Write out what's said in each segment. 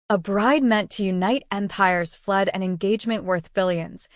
A bride meant to unite empires fled an engagement worth billions,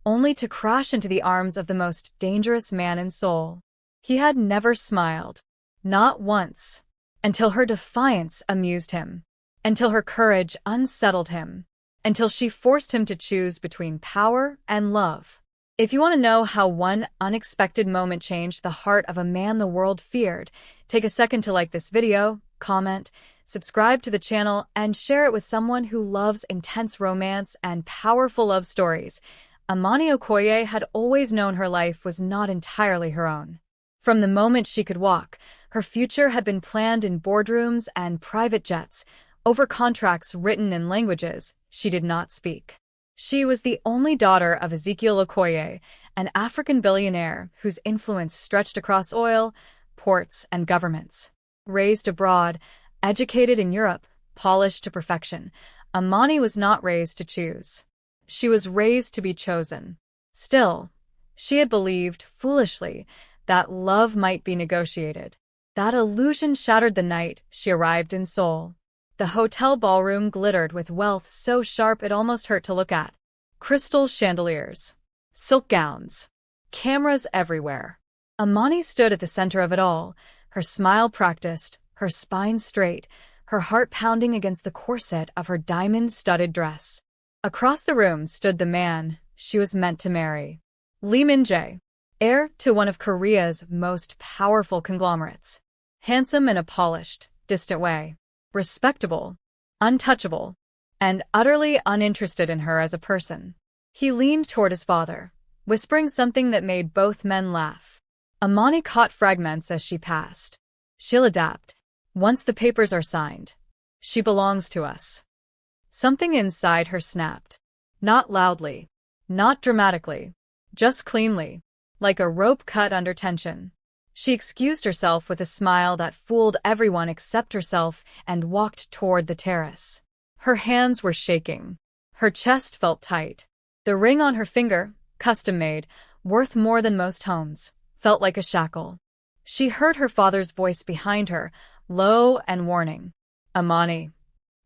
only to crash into the arms of the most dangerous man in Seoul. He had never smiled. Not once. Until her defiance amused him. Until her courage unsettled him. Until she forced him to choose between power and love. If you want to know how one unexpected moment changed the heart of a man the world feared, take a second to like this video, comment, subscribe to the channel, and share it with someone who loves intense romance and powerful love stories. Amani Okoye had always known her life was not entirely her own. From the moment she could walk, her future had been planned in boardrooms and private jets, over contracts written in languages she did not speak. She was the only daughter of Ezekiel Okoye, an African billionaire whose influence stretched across oil, ports, and governments. Raised abroad, educated in Europe, polished to perfection, Amani was not raised to choose. She was raised to be chosen. Still, she had believed, foolishly, that love might be negotiated. That illusion shattered the night she arrived in Seoul. The hotel ballroom glittered with wealth so sharp it almost hurt to look at. Crystal chandeliers, silk gowns, cameras everywhere. Amani stood at the center of it all, her smile practiced, her spine straight, her heart pounding against the corset of her diamond-studded dress. Across the room stood the man she was meant to marry. Lee Min-jae, heir to one of Korea's most powerful conglomerates. Handsome in a polished, distant way. Respectable, untouchable, and utterly uninterested in her as a person. He leaned toward his father, whispering something that made both men laugh. Amani caught fragments as she passed. She'll adapt. Once the papers are signed. She belongs to us. Something inside her snapped. Not loudly. Not dramatically. Just cleanly. Like a rope cut under tension. She excused herself with a smile that fooled everyone except herself and walked toward the terrace. Her hands were shaking. Her chest felt tight. The ring on her finger, custom-made, worth more than most homes, felt like a shackle. She heard her father's voice behind her, low and warning. Amani.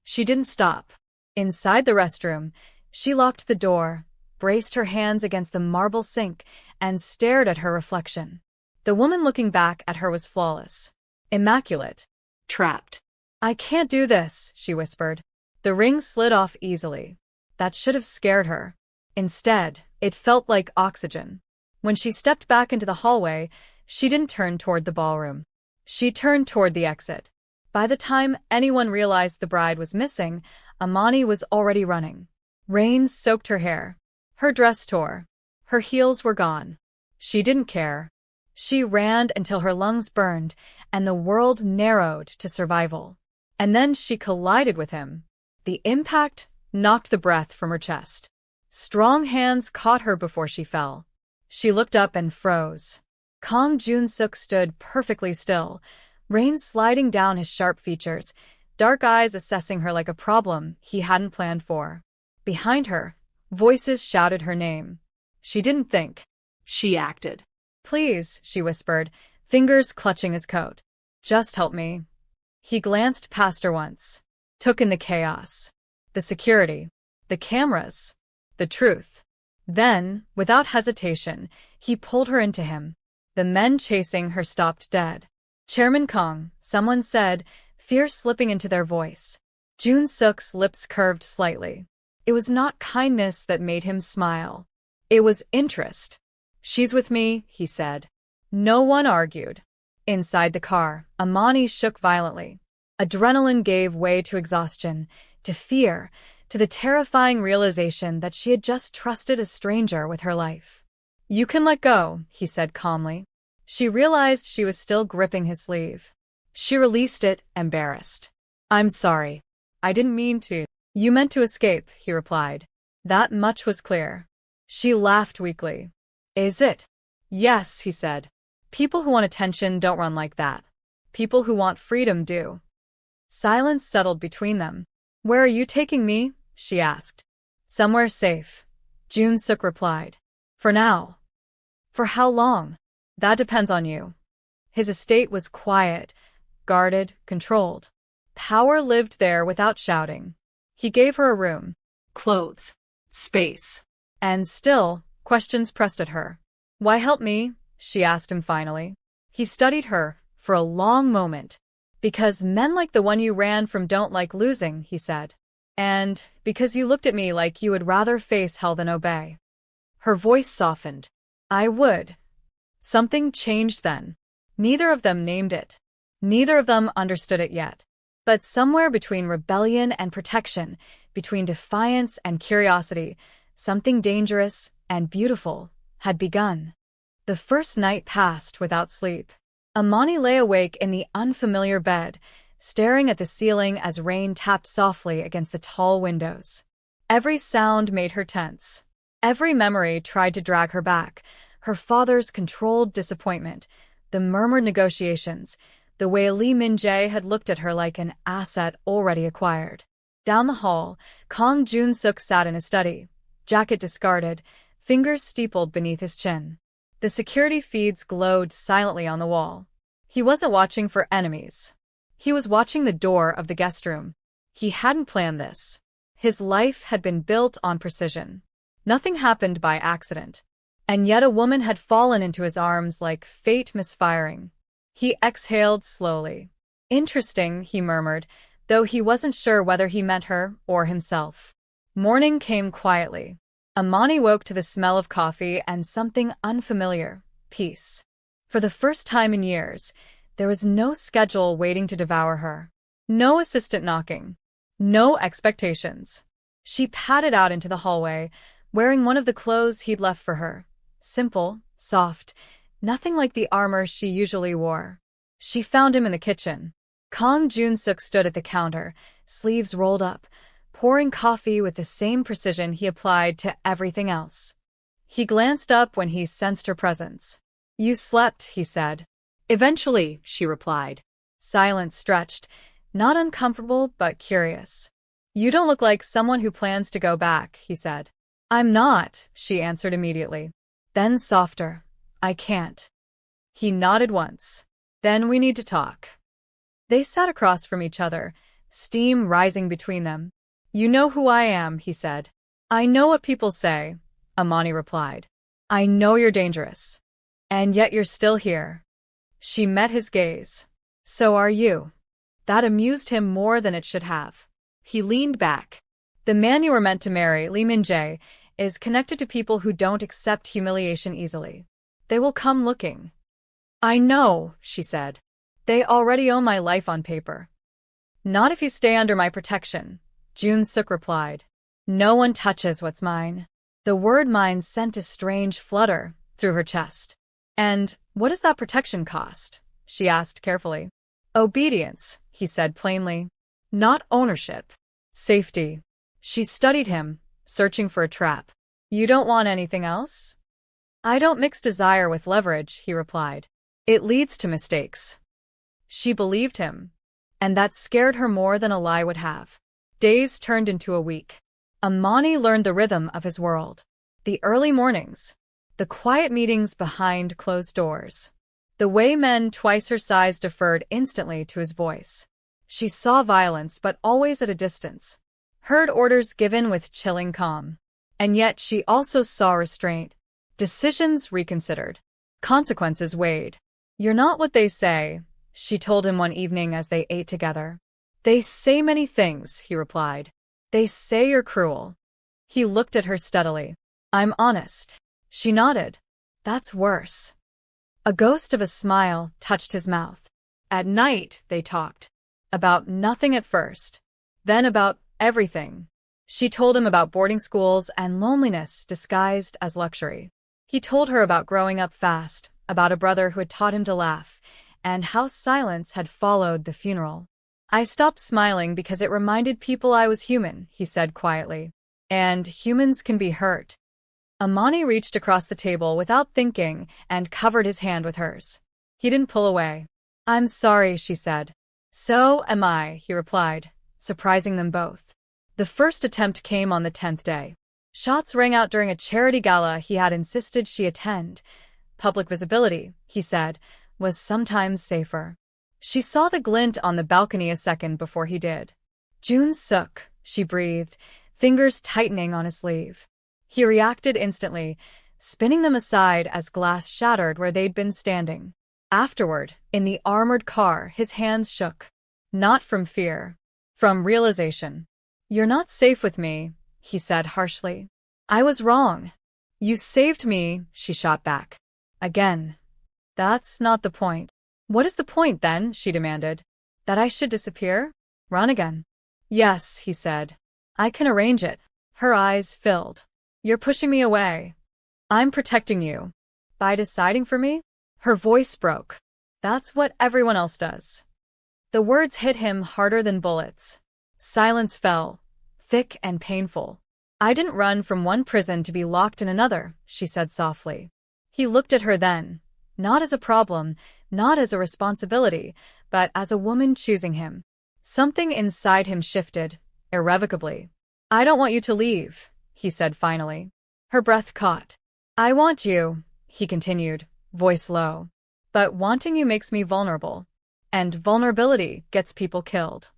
She didn't stop. Inside the restroom, she locked the door, braced her hands against the marble sink, and stared at her reflection. The woman looking back at her was flawless. Immaculate. Trapped. I can't do this, she whispered. The ring slid off easily. That should have scared her. Instead, it felt like oxygen. When she stepped back into the hallway, she didn't turn toward the ballroom. She turned toward the exit. By the time anyone realized the bride was missing, Amani was already running. Rain soaked her hair. Her dress tore. Her heels were gone. She didn't care. She ran until her lungs burned and the world narrowed to survival. And then she collided with him. The impact knocked the breath from her chest. Strong hands caught her before she fell. She looked up and froze. Kang Jun-suk stood perfectly still, rain sliding down his sharp features, dark eyes assessing her like a problem he hadn't planned for. Behind her, voices shouted her name. She didn't think. She acted. Please, she whispered, fingers clutching his coat. Just help me. He glanced past her once. Took in the chaos. The security. The cameras. The truth. Then, without hesitation, he pulled her into him. The men chasing her stopped dead. Chairman Kang, someone said, fear slipping into their voice. Jun-suk's lips curved slightly. It was not kindness that made him smile. It was interest. She's with me, he said. No one argued. Inside the car, Amani shook violently. Adrenaline gave way to exhaustion, to fear, to the terrifying realization that she had just trusted a stranger with her life. You can let go, he said calmly. She realized she was still gripping his sleeve. She released it, embarrassed. I'm sorry. I didn't mean to. You meant to escape, he replied. That much was clear. She laughed weakly. Is it? Yes, he said. People who want attention don't run like that. People who want freedom do. Silence settled between them. Where are you taking me? She asked. Somewhere safe. Jun-suk replied. For now. For how long? That depends on you. His estate was quiet, guarded, controlled. Power lived there without shouting. He gave her a room, clothes, space. and still, questions pressed at her. "Why help me?" she asked him finally. He studied her for a long moment. "Because men like the one you ran from don't like losing," he said. "And because you looked at me like you would rather face hell than obey." Her voice softened. "I would." Something changed then. Neither of them named it. Neither of them understood it yet. But somewhere between rebellion and protection, between defiance and curiosity, something dangerous and beautiful had begun. The first night passed without sleep. Amani lay awake in the unfamiliar bed, staring at the ceiling as rain tapped softly against the tall windows. Every sound made her tense. Every memory tried to drag her back. Her father's controlled disappointment, the murmured negotiations, the way Lee Min-jae had looked at her like an asset already acquired. Down the hall, Kang Jun-suk sat in his study, jacket discarded, fingers steepled beneath his chin. The security feeds glowed silently on the wall. He wasn't watching for enemies. He was watching the door of the guest room. He hadn't planned this. His life had been built on precision. Nothing happened by accident. And yet a woman had fallen into his arms like fate misfiring. He exhaled slowly. "Interesting," he murmured, though he wasn't sure whether he meant her or himself. Morning came quietly. Amani woke to the smell of coffee and something unfamiliar, peace. For the first time in years, there was no schedule waiting to devour her. No assistant knocking. No expectations. She padded out into the hallway, wearing one of the clothes he'd left for her. Simple, soft, nothing like the armor she usually wore. She found him in the kitchen. Kang Jun-suk stood at the counter, sleeves rolled up, pouring coffee with the same precision he applied to everything else. He glanced up when he sensed her presence. "You slept," he said. "Eventually," she replied. Silence stretched, not uncomfortable but curious. "You don't look like someone who plans to go back," he said. "I'm not," she answered immediately. Then softer, "I can't." He nodded once. "Then we need to talk." They sat across from each other, steam rising between them. "You know who I am," he said. "I know what people say," Amani replied. "I know you're dangerous. And yet you're still here." She met his gaze. "So are you." That amused him more than it should have. He leaned back. "The man you were meant to marry, Lee Min-jae, is connected to people who don't accept humiliation easily. They will come looking." "I know," she said. "They already own my life on paper." "Not if you stay under my protection," Jun-suk replied. "No one touches what's mine." The word mine sent a strange flutter through her chest. "And what does that protection cost?" she asked carefully. "Obedience," he said plainly. "Not ownership. Safety." She studied him, searching for a trap. "You don't want anything else?" "I don't mix desire with leverage," he replied. "It leads to mistakes." She believed him, and that scared her more than a lie would have. Days turned into a week. Amani learned the rhythm of his world. The early mornings. The quiet meetings behind closed doors. The way men twice her size deferred instantly to his voice. She saw violence, but always at a distance. Heard orders given with chilling calm. And yet she also saw restraint. Decisions reconsidered. Consequences weighed. "You're not what they say," she told him one evening as they ate together. "They say many things," he replied. "They say you're cruel." He looked at her steadily. "I'm honest." She nodded. "That's worse." A ghost of a smile touched his mouth. At night, they talked. About nothing at first. Then about everything. She told him about boarding schools and loneliness disguised as luxury. He told her about growing up fast, about a brother who had taught him to laugh, and how silence had followed the funeral. "I stopped smiling because it reminded people I was human," he said quietly. "And humans can be hurt." Amani reached across the table without thinking and covered his hand with hers. He didn't pull away. "I'm sorry," she said. "So am I," he replied, surprising them both. The first attempt came on the 10th day. Shots rang out during a charity gala he had insisted she attend. Public visibility, he said, was sometimes safer. She saw the glint on the balcony a second before he did. "Jun-suk," she breathed, fingers tightening on his sleeve. He reacted instantly, spinning them aside as glass shattered where they'd been standing. Afterward, in the armored car, his hands shook. Not from fear. From realization. "You're not safe with me," he said harshly. "I was wrong." "You saved me," she shot back. "Again." "That's not the point." "What is the point, then?" she demanded. "That I should disappear? Run again?" "Yes," he said. "I can arrange it." Her eyes filled. "You're pushing me away." "I'm protecting you." "By deciding for me?" Her voice broke. "That's what everyone else does." The words hit him harder than bullets. Silence fell, thick and painful. "I didn't run from one prison to be locked in another," she said softly. He looked at her then, not as a problem, not as a responsibility, but as a woman choosing him. Something inside him shifted, irrevocably. "I don't want you to leave," he said finally. Her breath caught. "I want you," he continued, voice low. "But wanting you makes me vulnerable. And vulnerability gets people killed."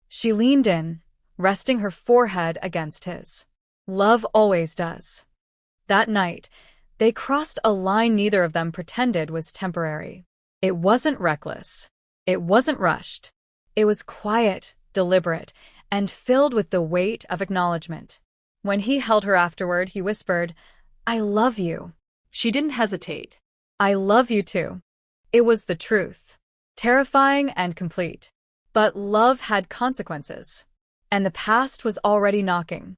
She leaned in, resting her forehead against his. "Love always does." That night, they crossed a line neither of them pretended was temporary. It wasn't reckless. It wasn't rushed. It was quiet, deliberate, and filled with the weight of acknowledgement. When he held her afterward, he whispered, "I love you." She didn't hesitate. "I love you too." It was the truth. Terrifying and complete. But love had consequences. And the past was already knocking.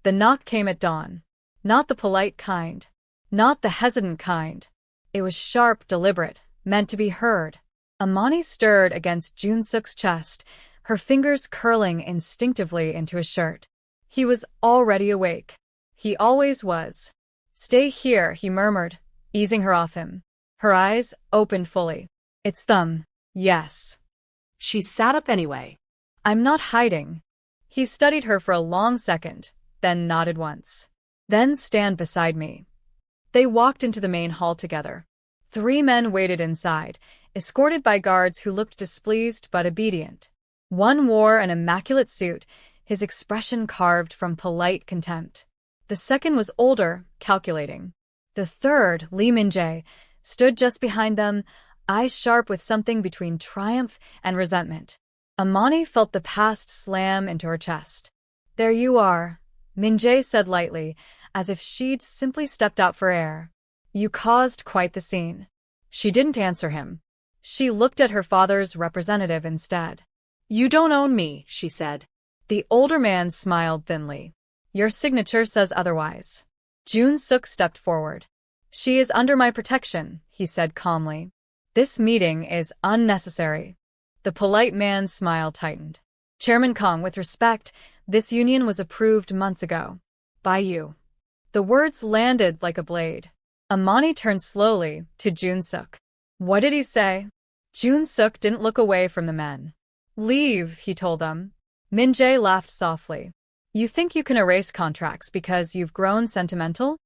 The knock came at dawn. Not the polite kind. Not the hesitant kind. It was sharp, deliberate, meant to be heard. Amani stirred against Jun-suk's chest, her fingers curling instinctively into his shirt. He was already awake. He always was. "Stay here," he murmured, easing her off him. Her eyes opened fully. "It's them." "Yes." She sat up anyway. "I'm not hiding." He studied her for a long second, then nodded once. "Then stand beside me." They walked into the main hall together. 3 men waited inside, escorted by guards who looked displeased but obedient. One wore an immaculate suit, his expression carved from polite contempt. The second was older, calculating. The third, Lee Min-jae, stood just behind them, eyes sharp with something between triumph and resentment. Amani felt the past slam into her chest. "There you are," Min-jae said lightly, as if she'd simply stepped out for air. "You caused quite the scene." She didn't answer him. She looked at her father's representative instead. "You don't own me," she said. The older man smiled thinly. "Your signature says otherwise." Jun-suk stepped forward. "She is under my protection," he said calmly. "This meeting is unnecessary." The polite man's smile tightened. "Chairman Kong, with respect, this union was approved months ago. By you." The words landed like a blade. Amani turned slowly to Jun-suk. "What did he say?" Jun-suk didn't look away from the men. "Leave," he told them. Min-jae laughed softly. "You think you can erase contracts because you've grown sentimental?"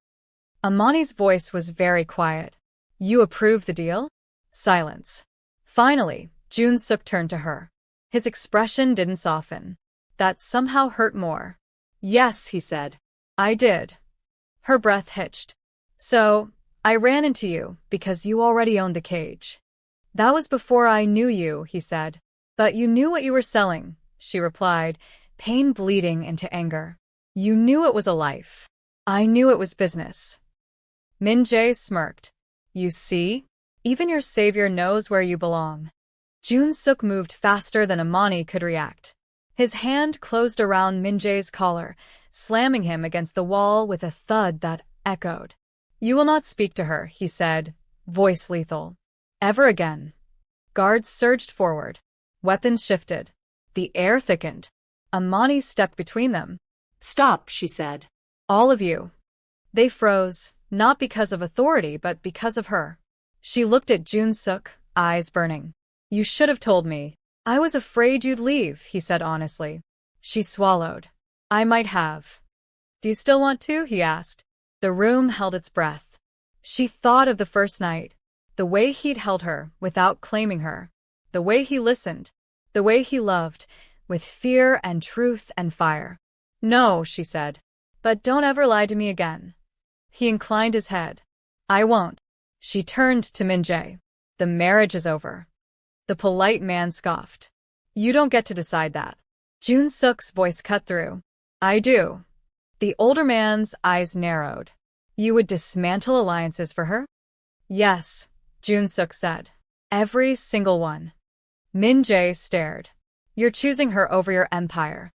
Amani's voice was very quiet. "You approve the deal?" Silence. Finally, Jun-suk turned to her. His expression didn't soften. That somehow hurt more. "Yes," he said. "I did." Her breath hitched. "So, I ran into you because you already owned the cage." "That was before I knew you," he said. "But you knew what you were selling," she replied, pain bleeding into anger. "You knew it was a life. I knew it was business." Min-jae smirked. "You see? Even your savior knows where you belong." Jun-suk moved faster than Amani could react. His hand closed around Min-jae's collar, slamming him against the wall with a thud that echoed. "You will not speak to her," he said, voice lethal. "Ever again." Guards surged forward. Weapons shifted. The air thickened. Amani stepped between them. "Stop," she said. "All of you." They froze, not because of authority but because of her. She looked at Jun-suk, eyes burning. "You should have told me." "I was afraid you'd leave," he said honestly. She swallowed. "I might have." "Do you still want to?" he asked. The room held its breath. She thought of the first night, the way he'd held her without claiming her, the way he listened, the way he loved, with fear and truth and fire. "No," she said. "But don't ever lie to me again." He inclined his head. "I won't." She turned to Min-jae. "The marriage is over." The polite man scoffed. "You don't get to decide that." Jun-suk's voice cut through. "I do." The older man's eyes narrowed. "You would dismantle alliances for her?" "Yes," Jun-suk said. "Every single one." Min-jae stared. "You're choosing her over your empire."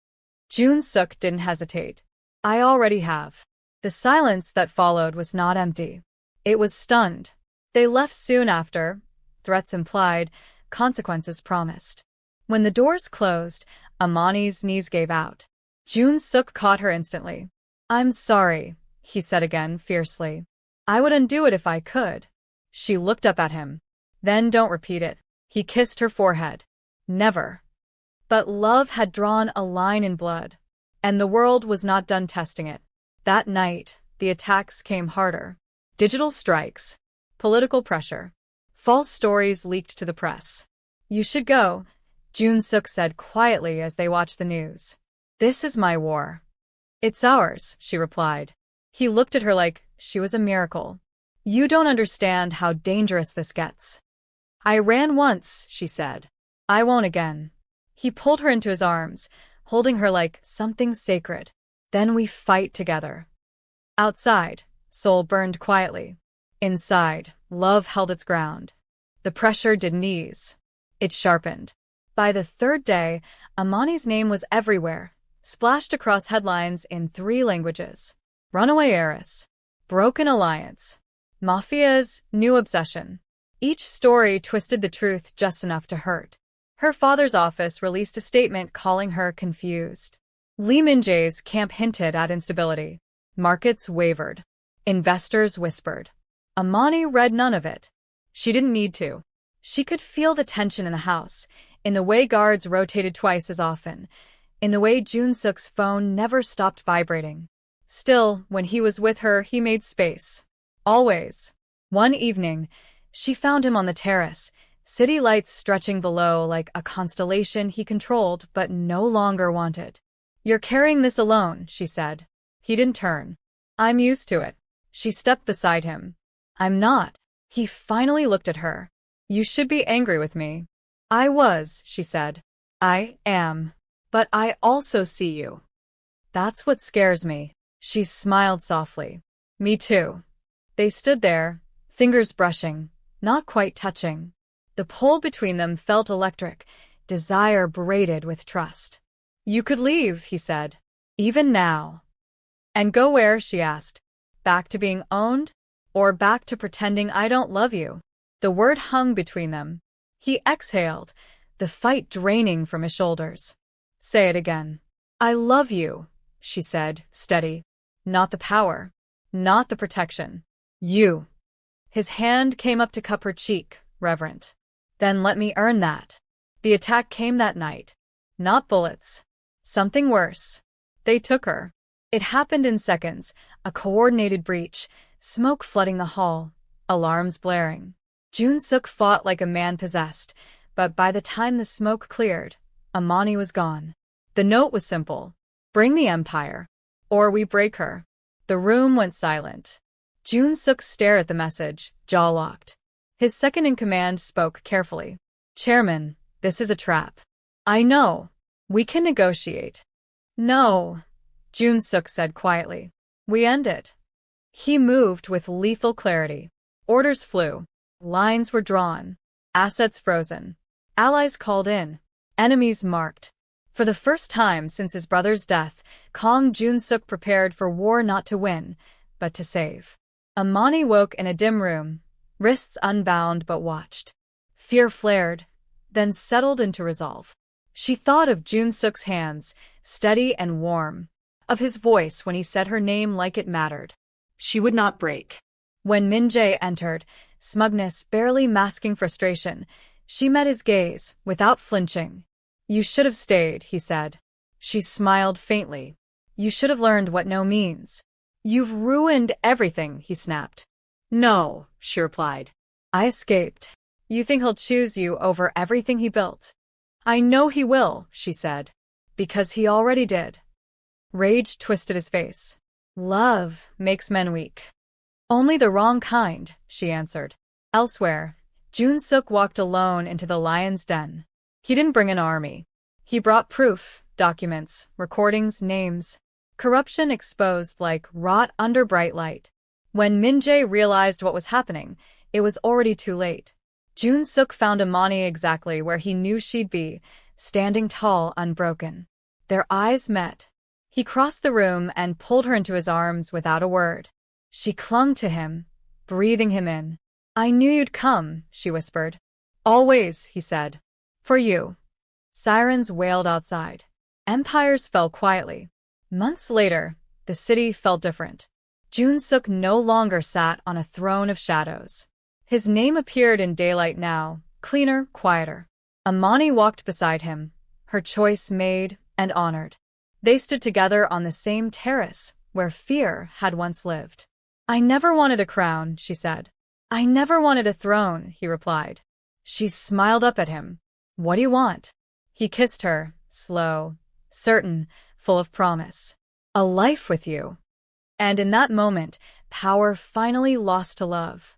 Jun-suk didn't hesitate. "I already have." The silence that followed was not empty. It was stunned. They left soon after, threats implied, consequences promised. When the doors closed, Amani's knees gave out. Jun-suk caught her instantly. "I'm sorry," he said again fiercely. "I would undo it if I could." She looked up at him. "Then don't repeat it." He kissed her forehead. "Never." But love had drawn a line in blood, and the world was not done testing it. That night, the attacks came harder. Digital strikes, political pressure, false stories leaked to the press. "You should go," Jun-suk said quietly as they watched the news. "This is my war." "It's ours," she replied. He looked at her like she was a miracle. "You don't understand how dangerous this gets." "I ran once," she said. "I won't again." He pulled her into his arms, holding her like something sacred. "Then we fight together." Outside, Seoul burned quietly. Inside, love held its ground. The pressure didn't ease. It sharpened. By the third day, Amani's name was everywhere, splashed across headlines in 3 languages. Runaway heiress. Broken alliance. Mafia's new obsession. Each story twisted the truth just enough to hurt. Her father's office released a statement calling her confused. Lee Min-jae's camp hinted at instability. Markets wavered. Investors whispered. Amani read none of it. She didn't need to. She could feel the tension in the house, in the way guards rotated twice as often, in the way Jun-suk's phone never stopped vibrating. Still, when he was with her, he made space. Always. One evening, she found him on the terrace, city lights stretching below like a constellation he controlled but no longer wanted. "You're carrying this alone," she said. He didn't turn. "I'm used to it." She stepped beside him. "I'm not." He finally looked at her. "You should be angry with me." "I was," she said. "I am. But I also see you. That's what scares me." She smiled softly. "Me too." They stood there, fingers brushing, not quite touching. The pull between them felt electric, desire braided with trust. "You could leave," he said. "Even now." "And go where?" she asked. "Back to being owned? Or back to pretending I don't love you?" The word hung between them. He exhaled, the fight draining from his shoulders. "Say it again." "I love you," she said, steady. "Not the power. Not the protection. You." His hand came up to cup her cheek, reverent. "Then let me earn that." The attack came that night. Not bullets. Something worse. They took her. It happened in seconds, a coordinated breach, smoke flooding the hall, alarms blaring. Jun-suk fought like a man possessed, but by the time the smoke cleared, Amani was gone. The note was simple. "Bring the empire, or we break her." The room went silent. Jun-suk stared at the message, jaw locked. His second-in-command spoke carefully. "Chairman, this is a trap." "I know. We can negotiate." "No," Jun-suk said quietly. "We end it." He moved with lethal clarity. Orders flew. Lines were drawn. Assets frozen. Allies called in. Enemies marked. For the first time since his brother's death, Kang Jun-suk prepared for war not to win, but to save. Amani woke in a dim room, wrists unbound but watched. Fear flared, then settled into resolve. She thought of Jun-suk's hands, steady and warm, of his voice when he said her name like it mattered. She would not break. When Min-jae entered, smugness barely masking frustration, she met his gaze, without flinching. "You should have stayed," he said. She smiled faintly. "You should have learned what no means." "You've ruined everything," he snapped. "No," she replied. "I escaped." "You think he'll choose you over everything he built?" "I know he will," she said. Because he already did. Rage twisted his face. Love makes men weak. Only the wrong kind, she answered. Elsewhere, Jun-suk walked alone into the lion's den. He didn't bring an army. He brought proof, documents, recordings, names. Corruption exposed like rot under bright light. When Min-jae realized what was happening, it was already too late. Jun-suk found Amani exactly where he knew she'd be, standing tall, unbroken. Their eyes met. He crossed the room and pulled her into his arms without a word. She clung to him, breathing him in. I knew you'd come, she whispered. Always, he said. For you. Sirens wailed outside. Empires fell quietly. Months later, the city felt different. Jun-suk no longer sat on a throne of shadows. His name appeared in daylight now, cleaner, quieter. Amani walked beside him, her choice made and honored. They stood together on the same terrace where fear had once lived. I never wanted a crown, she said. I never wanted a throne, he replied. She smiled up at him. What do you want? He kissed her, slow, certain, full of promise. A life with you. And in that moment, power finally lost to love.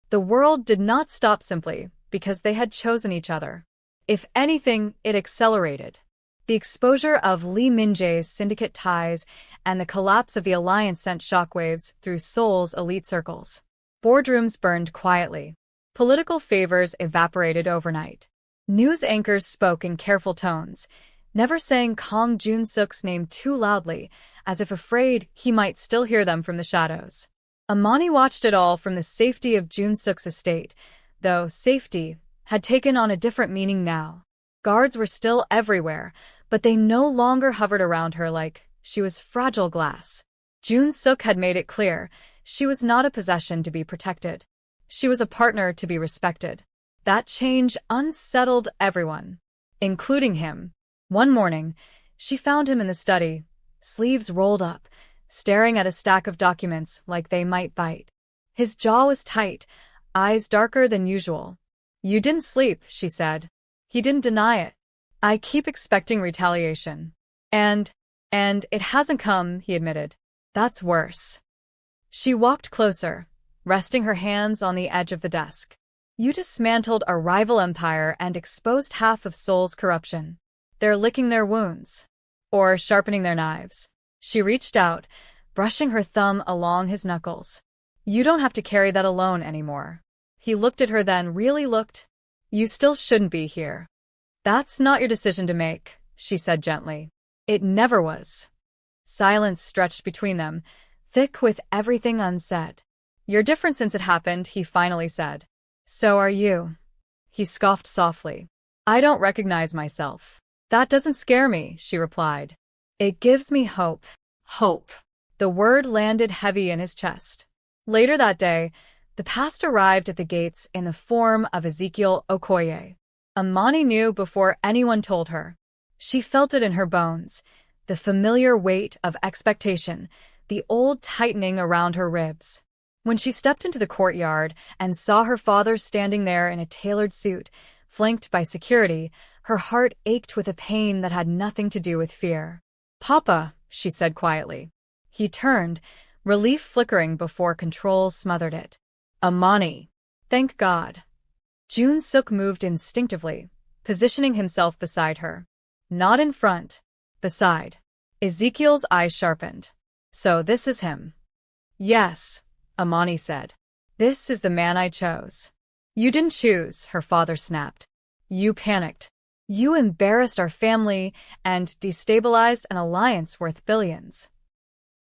The world did not stop simply because they had chosen each other. If anything, it accelerated. The exposure of Lee Min-jae's syndicate ties and the collapse of the alliance sent shockwaves through Seoul's elite circles. Boardrooms burned quietly. Political favors evaporated overnight. News anchors spoke in careful tones, never saying Kang Jun-suk's name too loudly, as if afraid he might still hear them from the shadows. Amani watched it all from the safety of Jun-suk's estate, though safety had taken on a different meaning now. Guards were still everywhere, but they no longer hovered around her like she was fragile glass. Jun-suk had made it clear she was not a possession to be protected. She was a partner to be respected. That change unsettled everyone, including him. One morning, she found him in the study, sleeves rolled up, staring at a stack of documents like they might bite. His jaw was tight, eyes darker than usual. You didn't sleep, she said. He didn't deny it. I keep expecting retaliation. And it hasn't come, he admitted. That's worse. She walked closer, resting her hands on the edge of the desk. You dismantled a rival empire and exposed half of Seoul's corruption. They're licking their wounds. Or sharpening their knives. She reached out, brushing her thumb along his knuckles. You don't have to carry that alone anymore. He looked at her then really looked. You still shouldn't be here. That's not your decision to make, she said gently. It never was. Silence stretched between them, thick with everything unsaid. You're different since it happened, he finally said. So are you. He scoffed softly. I don't recognize myself. That doesn't scare me, she replied. It gives me hope. Hope. The word landed heavy in his chest. Later that day, the past arrived at the gates in the form of Ezekiel Okoye. Amani knew before anyone told her. She felt it in her bones, the familiar weight of expectation, the old tightening around her ribs. When she stepped into the courtyard and saw her father standing there in a tailored suit, flanked by security, her heart ached with a pain that had nothing to do with fear. Papa, she said quietly. He turned, relief flickering before control smothered it. Amani. Thank God. Jun-suk moved instinctively, positioning himself beside her. Not in front, beside. Ezekiel's eyes sharpened. So this is him. Yes, Amani said. This is the man I chose. You didn't choose, her father snapped. You panicked. You embarrassed our family and destabilized an alliance worth billions.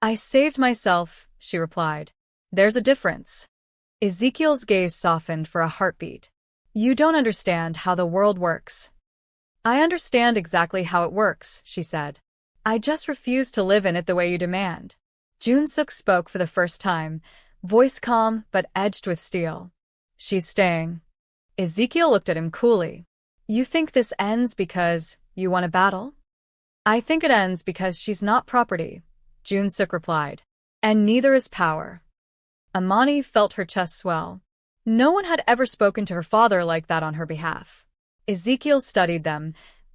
I saved myself, she replied. There's a difference. Ezekiel's gaze softened for a heartbeat. You don't understand how the world works. I understand exactly how it works, she said. I just refuse to live in it the way you demand. Jun-suk spoke for the first time, voice calm but edged with steel. She's staying. Ezekiel looked at him coolly. You think this ends because you won a battle? I think it ends because she's not property, Jun-suk replied. And neither is power. Amani felt her chest swell. No one had ever spoken to her father like that on her behalf. Ezekiel studied them,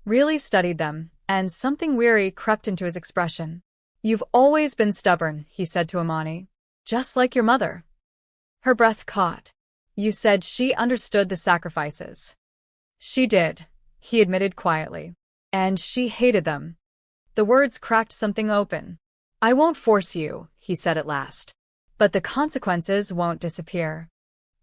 really studied them, and something weary crept into his expression. "You've always been stubborn," he said to Amani. "Just like your mother." Her breath caught. "You said she understood the sacrifices." "She did," he admitted quietly. "And she hated them." The words cracked something open. "I won't force you," he said at last. "But the consequences won't disappear."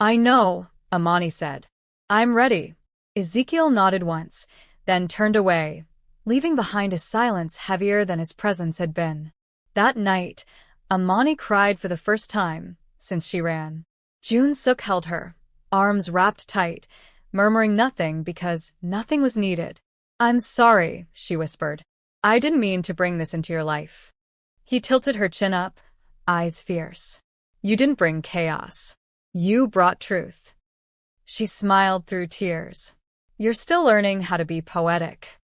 "I know," Amani said. "I'm ready." Ezekiel nodded once, then turned away, leaving behind a silence heavier than his presence had been. That night, Amani cried for the first time since she ran. Jun-suk held her, arms wrapped tight, murmuring nothing because nothing was needed. "I'm sorry," she whispered. "I didn't mean to bring this into your life." He tilted her chin up, eyes fierce. "You didn't bring chaos. You brought truth." She smiled through tears. "You're still learning how to be poetic."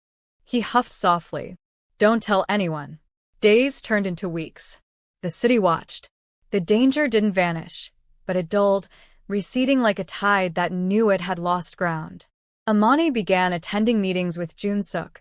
He huffed softly. "Don't tell anyone." Days turned into weeks. The city watched. The danger didn't vanish, but it dulled, receding like a tide that knew it had lost ground. Amani began attending meetings with Jun-suk,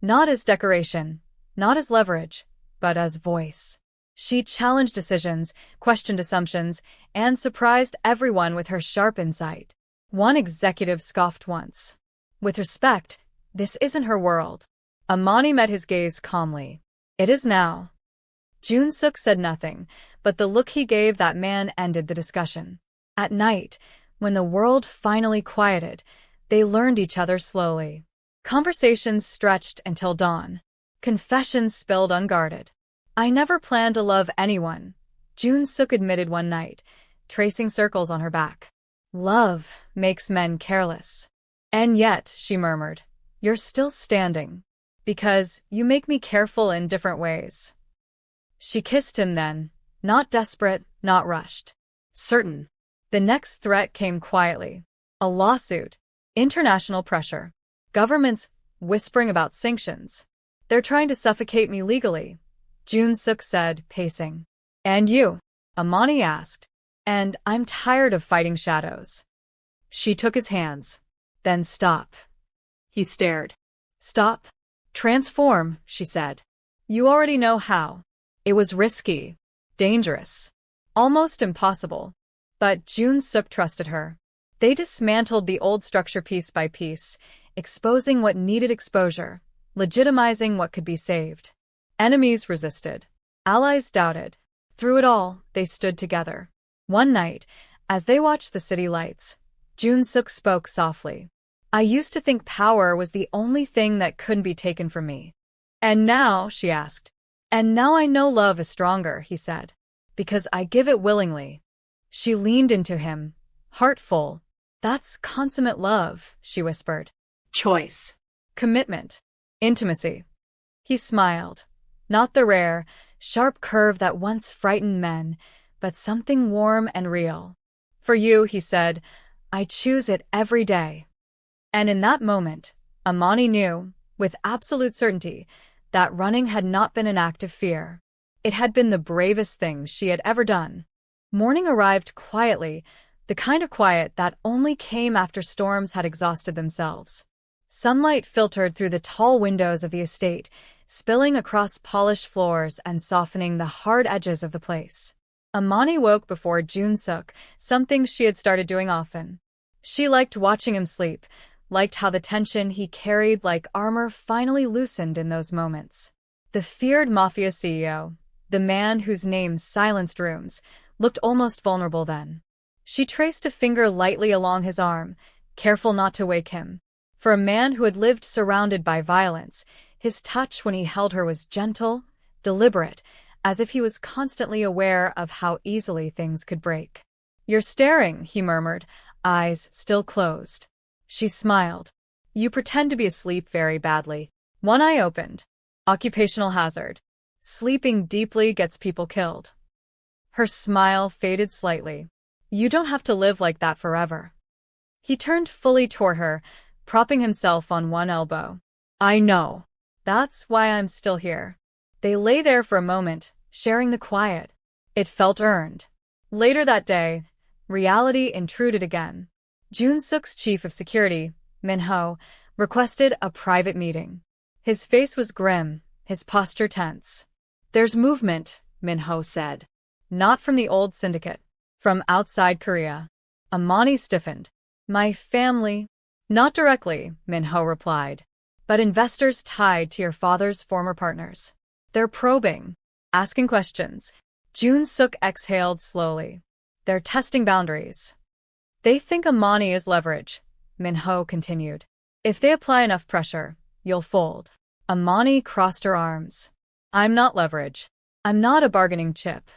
not as decoration, not as leverage, but as voice. She challenged decisions, questioned assumptions, and surprised everyone with her sharp insight. One executive scoffed once. "With respect, this isn't her world." Amani met his gaze calmly. "It is now." Jun-suk said nothing, but the look he gave that man ended the discussion. At night, when the world finally quieted, they learned each other slowly. Conversations stretched until dawn. Confessions spilled unguarded. "I never planned to love anyone," Jun-suk admitted one night, tracing circles on her back. "Love makes men careless." "And yet," she murmured, "you're still standing. Because you make me careful in different ways." She kissed him then, not desperate, not rushed. Certain. The next threat came quietly. A lawsuit. International pressure. Governments whispering about sanctions. "They're trying to suffocate me legally," Jun-suk said, pacing. "And you?" Amani asked. "And I'm tired of fighting shadows." She took his hands. "Then stop." He stared. "Stop? Transform," she said. "You already know how." It was risky, dangerous, almost impossible. But Jun-suk trusted her. They dismantled the old structure piece by piece, exposing what needed exposure, legitimizing what could be saved. Enemies resisted. Allies doubted. Through it all, they stood together. One night, as they watched the city lights, Jun-suk spoke softly. "I used to think power was the only thing that couldn't be taken from me." "And now?" she asked. "And now I know love is stronger," he said. "Because I give it willingly." She leaned into him, heart full. "That's consummate love," she whispered. "Choice. Commitment. Intimacy." He smiled. Not the rare, sharp curve that once frightened men, but something warm and real. "For you," he said, "I choose it every day." And in that moment, Amani knew, with absolute certainty, that running had not been an act of fear. It had been the bravest thing she had ever done. Morning arrived quietly, the kind of quiet that only came after storms had exhausted themselves. Sunlight filtered through the tall windows of the estate, spilling across polished floors and softening the hard edges of the place. Amani woke before Jun-suk, something she had started doing often. She liked watching him sleep, liked how the tension he carried like armor finally loosened in those moments. The feared Mafia CEO, the man whose name silenced rooms, looked almost vulnerable then. She traced a finger lightly along his arm, careful not to wake him. For a man who had lived surrounded by violence, his touch when he held her was gentle, deliberate, as if he was constantly aware of how easily things could break. "You're staring," he murmured, eyes still closed. She smiled. "You pretend to be asleep very badly." One eye opened. Occupational hazard. Sleeping deeply gets people killed. Her smile faded slightly. "You don't have to live like that forever." He turned fully toward her, propping himself on one elbow. "I know. That's why I'm still here." They lay there for a moment, sharing the quiet. It felt earned. Later that day, reality intruded again. Jun-suk's chief of security, Min-ho, requested a private meeting. His face was grim, his posture tense. There's movement, Min-ho said. Not from the old syndicate. From outside Korea. Amani stiffened. My family? Not directly, Min-ho replied. But investors tied to your father's former partners. They're probing. Asking questions. Jun-suk exhaled slowly. They're testing boundaries. They think Amani is leverage, Min-ho continued. If they apply enough pressure, you'll fold. Amani crossed her arms. I'm not leverage. I'm not a bargaining chip.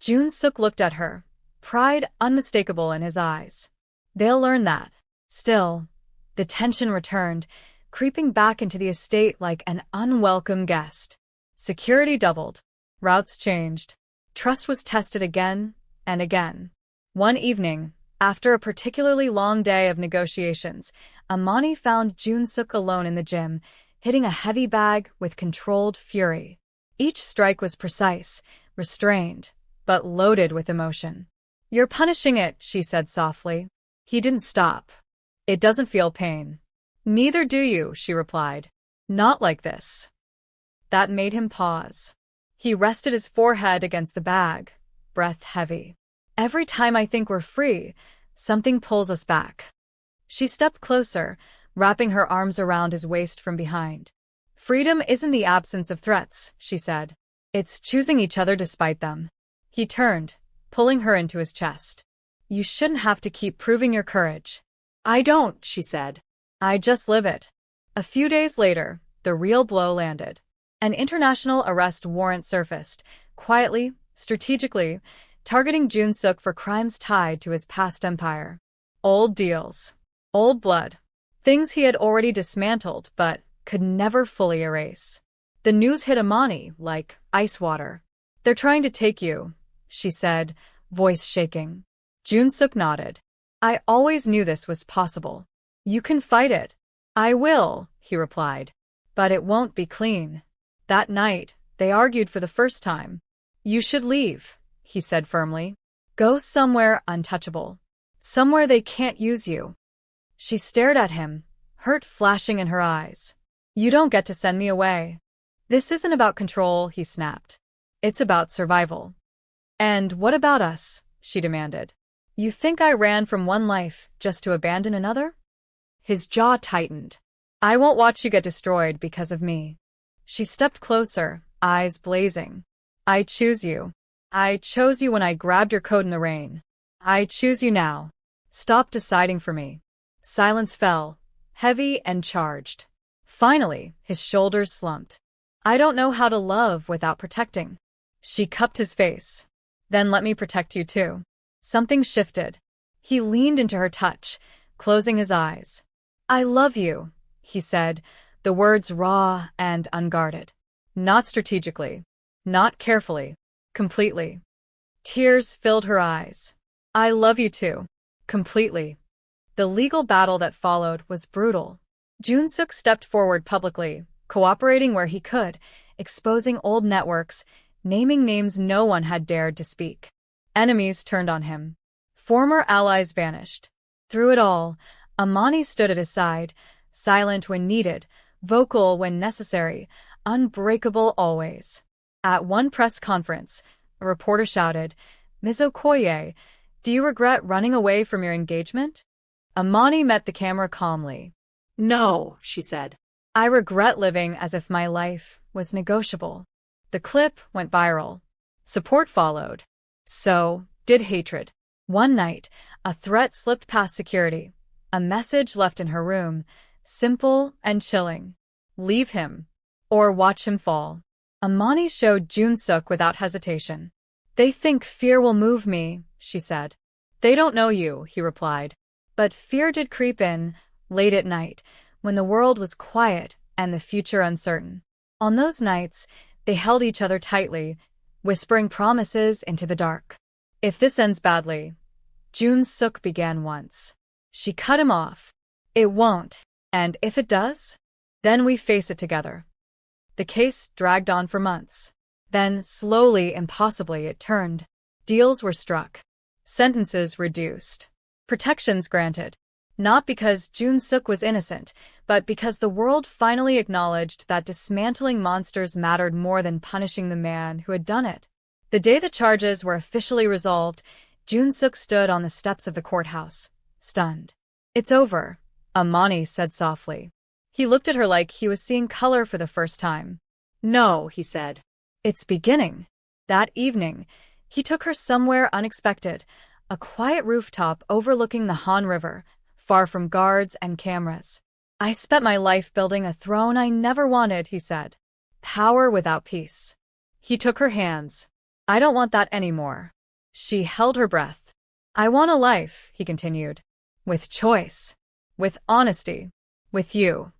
Jun-suk looked at her, pride unmistakable in his eyes. They'll learn that. Still, the tension returned, creeping back into the estate like an unwelcome guest. Security doubled. Routes changed. Trust was tested again and again. One evening, after a particularly long day of negotiations, Amani found Jun-suk alone in the gym, hitting a heavy bag with controlled fury. Each strike was precise, restrained, but loaded with emotion. You're punishing it, she said softly. He didn't stop. It doesn't feel pain. Neither do you, she replied. Not like this. That made him pause. He rested his forehead against the bag, breath heavy. Every time I think we're free, something pulls us back. She stepped closer, wrapping her arms around his waist from behind. Freedom isn't the absence of threats, she said. It's choosing each other despite them. He turned, pulling her into his chest. You shouldn't have to keep proving your courage. I don't, she said. I just live it. A few days later, the real blow landed. An international arrest warrant surfaced, quietly, strategically, targeting Jun-suk for crimes tied to his past empire. Old deals. Old blood. Things he had already dismantled but could never fully erase. The news hit Amani like ice water. They're trying to take you, she said, voice shaking. Jun-suk nodded. I always knew this was possible. You can fight it. I will, he replied. But it won't be clean. That night, they argued for the first time. You should leave, he said firmly. Go somewhere untouchable. Somewhere they can't use you. She stared at him, hurt flashing in her eyes. You don't get to send me away. This isn't about control, he snapped. It's about survival. And what about us? She demanded. You think I ran from one life just to abandon another? His jaw tightened. I won't watch you get destroyed because of me. She stepped closer, eyes blazing. I choose you. I chose you when I grabbed your coat in the rain. I choose you now. Stop deciding for me. Silence fell, heavy and charged. Finally, his shoulders slumped. I don't know how to love without protecting. She cupped his face. Then let me protect you too. Something shifted. He leaned into her touch, closing his eyes. I love you, he said, the words raw and unguarded. Not strategically. Not carefully. Completely. Tears filled her eyes. I love you too. Completely. The legal battle that followed was brutal. Jun-suk stepped forward publicly, cooperating where he could, exposing old networks, naming names no one had dared to speak. Enemies turned on him. Former allies vanished. Through it all, Amani stood at his side, silent when needed, vocal when necessary, unbreakable always. At one press conference, a reporter shouted, Ms. Okoye, do you regret running away from your engagement? Amani met the camera calmly. No, she said. I regret living as if my life was negotiable. The clip went viral. Support followed. So did hatred. One night, a threat slipped past security. A message left in her room, simple and chilling. Leave him. Or watch him fall. Amani showed Jun-suk without hesitation. They think fear will move me, she said. They don't know you, he replied. But fear did creep in, late at night, when the world was quiet and the future uncertain. On those nights, they held each other tightly, whispering promises into the dark. If this ends badly, Jun-suk began once. She cut him off. It won't, and if it does, then we face it together. The case dragged on for months. Then, slowly and possibly, it turned. Deals were struck. Sentences reduced. Protections granted. Not because Jun Suk was innocent, but because the world finally acknowledged that dismantling monsters mattered more than punishing the man who had done it. The day the charges were officially resolved, Jun Suk stood on the steps of the courthouse, stunned. "It's over," Amani said softly. He looked at her like he was seeing color for the first time. "No," he said. "It's beginning." That evening, he took her somewhere unexpected, a quiet rooftop overlooking the Han River, far from guards and cameras. "I spent my life building a throne I never wanted," he said. "Power without peace." He took her hands. "I don't want that anymore." She held her breath. "I want a life," he continued. "With choice. With honesty. With you."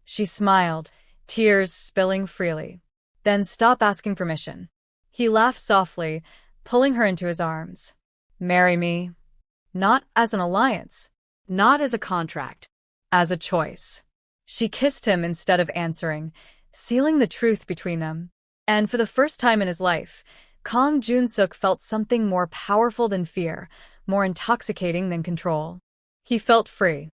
She smiled, tears spilling freely. "Then stop asking permission." He laughed softly, pulling her into his arms. "Marry me." Not as an alliance. Not as a contract. As a choice. She kissed him instead of answering, sealing the truth between them. And for the first time in his life, Kang Jun-suk felt something more powerful than fear, more intoxicating than control. He felt free.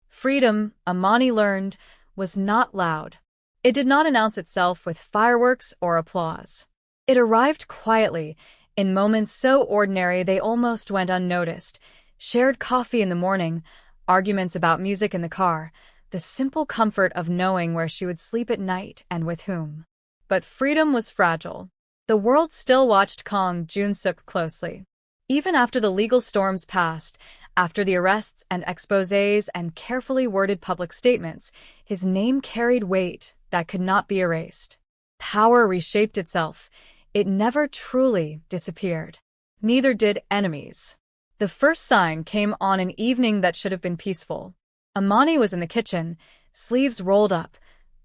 Freedom, Amani learned, was not loud. It did not announce itself with fireworks or applause. It arrived quietly, in moments so ordinary they almost went unnoticed. Shared coffee in the morning, arguments about music in the car, the simple comfort of knowing where she would sleep at night and with whom. But freedom was fragile. The world still watched Kang Jun-suk closely. Even after the legal storms passed, after the arrests and exposés and carefully worded public statements, his name carried weight that could not be erased. Power reshaped itself. It never truly disappeared. Neither did enemies. The first sign came on an evening that should have been peaceful. Amani was in the kitchen, sleeves rolled up,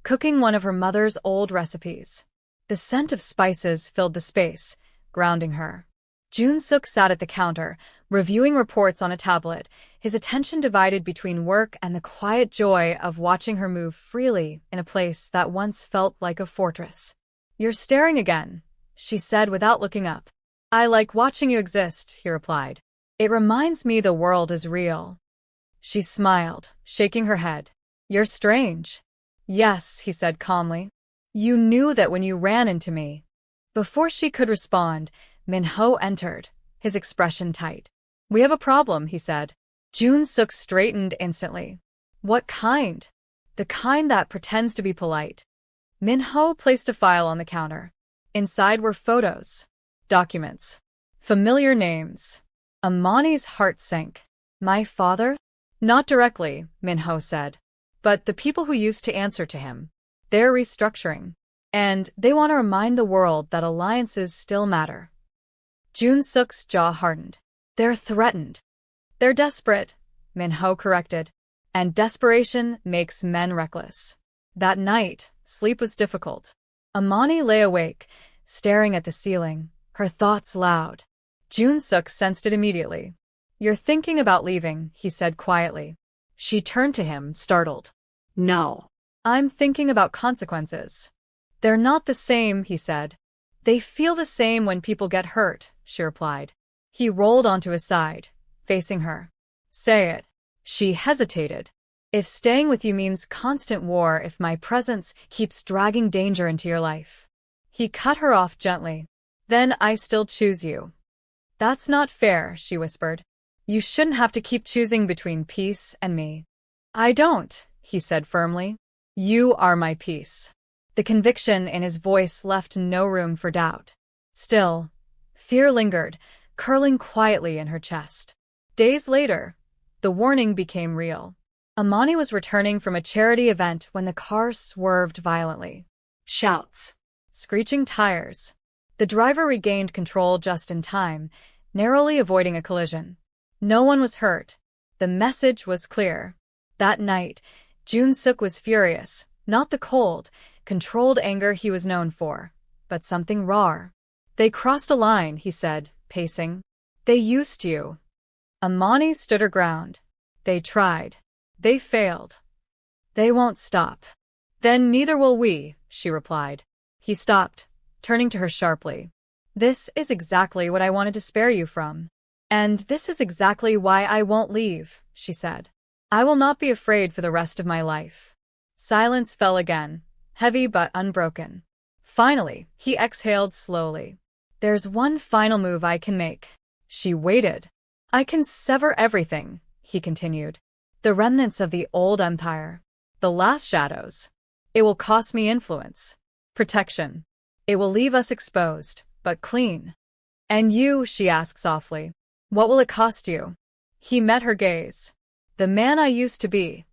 cooking one of her mother's old recipes. The scent of spices filled the space, grounding her. Jun-suk sat at the counter, reviewing reports on a tablet, his attention divided between work and the quiet joy of watching her move freely in a place that once felt like a fortress. "You're staring again," she said without looking up. "I like watching you exist," he replied. "It reminds me the world is real." She smiled, shaking her head. "You're strange." "Yes," he said calmly. "You knew that when you ran into me." Before she could respond, Min-ho entered, his expression tight. "We have a problem," he said. Jun-suk straightened instantly. "What kind?" "The kind that pretends to be polite." Min-ho placed a file on the counter. Inside were photos, documents, familiar names. Amani's heart sank. "My father?" "Not directly," Min-ho said. "But the people who used to answer to him. They're restructuring. And they want to remind the world that alliances still matter." Jun-suk's jaw hardened. "They're threatened." "They're desperate," Min-ho corrected. "And desperation makes men reckless." That night, sleep was difficult. Amani lay awake, staring at the ceiling, her thoughts loud. Jun-suk sensed it immediately. "You're thinking about leaving," he said quietly. She turned to him, startled. "No." "I'm thinking about consequences." "They're not the same," he said. "They feel the same when people get hurt," she replied. He rolled onto his side, facing her. "Say it." She hesitated. "If staying with you means constant war, if my presence keeps dragging danger into your life." He cut her off gently. "Then I still choose you." "That's not fair," she whispered. "You shouldn't have to keep choosing between peace and me." "I don't," he said firmly. "You are my peace." The conviction in his voice left no room for doubt. Still, fear lingered, curling quietly in her chest. Days later, the warning became real. Amani was returning from a charity event when the car swerved violently. Shouts. Screeching tires. The driver regained control just in time, narrowly avoiding a collision. No one was hurt. The message was clear. That night, Jun-suk was furious, not the cold, controlled anger he was known for, but something raw. "They crossed a line," he said, pacing. "They used you." Amani stood her ground. "They tried. They failed. They won't stop." "Then neither will we," she replied. He stopped, turning to her sharply. "This is exactly what I wanted to spare you from. And this is exactly why I won't leave," she said. I will not be afraid for the rest of my life. Silence fell again, heavy but unbroken. Finally, he exhaled slowly. There's one final move I can make. She waited. I can sever everything, he continued. The remnants of the old empire. The last shadows. It will cost me influence. Protection. It will leave us exposed, but clean. And you, she asked softly. What will it cost you? He met her gaze. The man I used to be.